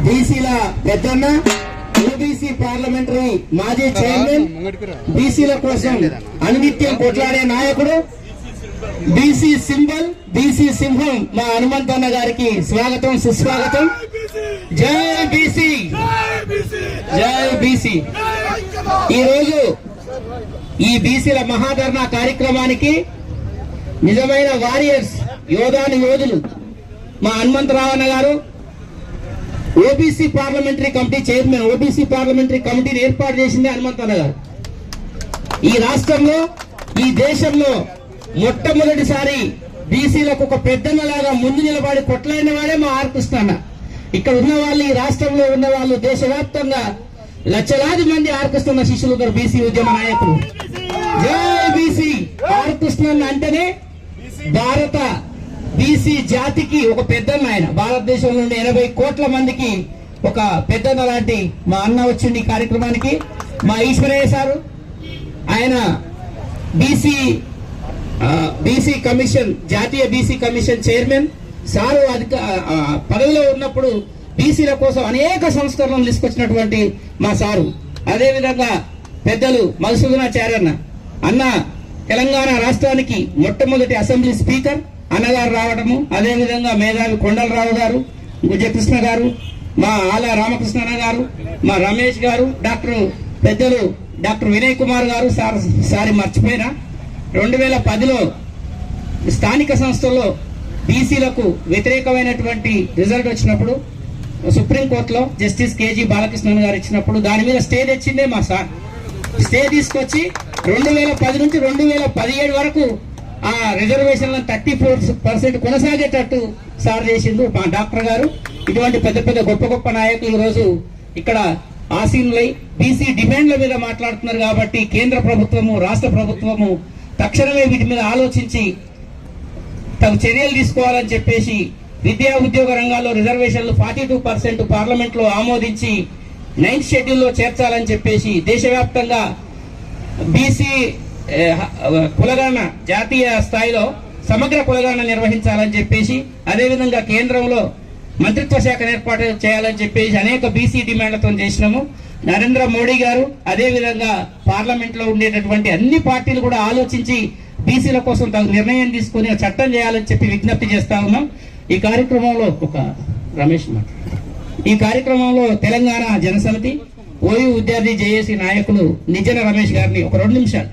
బీసీల పెద్దన్న, OBC parliamentary మాజీ chairman, బీసీల కోసం అనినిత్యం కొట్లాడే నాయకుడు, బీసీ సింబల్, బీసీ సింహం మా హనుమంతన్న గారికి స్వాగతం, సుస్వాగతం. జై బీసీ, జై బీసీ. ఈరోజు ఈ బీసీల మహాధర్నా కార్యక్రమానికి నిజమైన వారియర్స్, యోధాను యోధులు మా హనుమంతరావన్న గారు, OBC parliamentary committee chairman. OBC parliamentary కమిటీని ఏర్పాటు చేసింది హనుమంతన్న గారు. ఈ రాష్ట్రంలో, ఈ దేశంలో మొట్టమొదటిసారి బీసీలకు ఒక పెద్దన్నలాగా ముందు నిలబడి కొట్లాడిన వాడే మా ఆర్ కృష్ణ. ఇక్కడ ఉన్న వాళ్ళు, ఈ రాష్ట్రంలో ఉన్న వాళ్ళు, దేశవ్యాప్తంగా లక్షలాది మంది ఆర్ కృష్ణ శిష్యులు ఉన్నారు, బీసీ ఉద్యమ నాయకులు. జై బీసీ. ఆర్ కృష్ణ అంటేనే భారత బీసీ జాతికి ఒక పెద్దన్న. ఆయన భారతదేశంలో నుండి 80 కోట్ల మందికి ఒక పెద్దన్న లాంటి మా అన్న వచ్చింది ఈ కార్యక్రమానికి. మా ఈశ్వరయ్య సారు, ఆయన బీసీ కమిషన్, జాతీయ బీసీ కమిషన్ చైర్మన్ సారు. పదవిలో ఉన్నప్పుడు బీసీల కోసం అనేక సంస్కరణలు తీసుకొచ్చినటువంటి మా సారు. అదేవిధంగా పెద్దలు మధుసూదనాచార్యన్న అన్న, తెలంగాణ రాష్ట్రానికి మొట్టమొదటి అసెంబ్లీ స్పీకర్ అన్నగారు రావడము. అదేవిధంగా మేధావి కొండలరావు గారు, గుజ్జకృష్ణ గారు, మా ఆల రామకృష్ణ గారు, మా రమేష్ గారు, పెద్దలు డాక్టర్ వినయ్ కుమార్ గారు. సారి మర్చిపోయినా 2010లో స్థానిక సంస్థల్లో బీసీలకు వ్యతిరేకమైనటువంటి రిజల్ట్ వచ్చినప్పుడు సుప్రీంకోర్టులో జస్టిస్ కేజీ బాలకృష్ణన్ గారు ఇచ్చినప్పుడు దాని మీద స్టే తెచ్చిందే మా సార్. స్టే తీసుకొచ్చి 2010 నుంచి 2017 వరకు ఆ రిజర్వేషన్లను 34% కొనసాగేటట్టు సార్ చేసిండు మా డాక్టర్ గారు. ఇటువంటి పెద్ద పెద్ద గొప్ప గొప్ప నాయకులు ఈరోజు ఇక్కడ ఆసీనులై బీసీ డిమాండ్ల మీద మాట్లాడుతున్నారు. కాబట్టి కేంద్ర ప్రభుత్వము, రాష్ట్ర ప్రభుత్వము తక్షణమే వీటి మీద ఆలోచించి తగు చర్యలు తీసుకోవాలని చెప్పేసి విద్యా ఉద్యోగ రంగాల్లో రిజర్వేషన్లు 42% పార్లమెంట్ లో ఆమోదించి 9th షెడ్యూల్లో చేర్చాలని చెప్పేసి దేశవ్యాప్తంగా బీసీ కులగణన జాతీయ స్థాయిలో సమగ్ర కులగణన నిర్వహించాలని చెప్పేసి, అదేవిధంగా కేంద్రంలో మంత్రిత్వ శాఖను ఏర్పాటు చేయాలని చెప్పేసి అనేక బీసీ డిమాండ్లతో చేసినాము. నరేంద్ర మోడీ గారు, అదేవిధంగా పార్లమెంట్ లో ఉండేటటువంటి అన్ని పార్టీలు కూడా ఆలోచించి బీసీల కోసం తగు నిర్ణయం తీసుకుని చట్టం చేయాలని చెప్పి విజ్ఞప్తి చేస్తా ఉన్నాం. ఈ కార్యక్రమంలో ఈ కార్యక్రమంలో తెలంగాణ జనసమితి, ఓయూ విద్యార్థి జేఏసీ నాయకులు నిజన రమేష్ గారిని ఒక 2 నిమిషాలు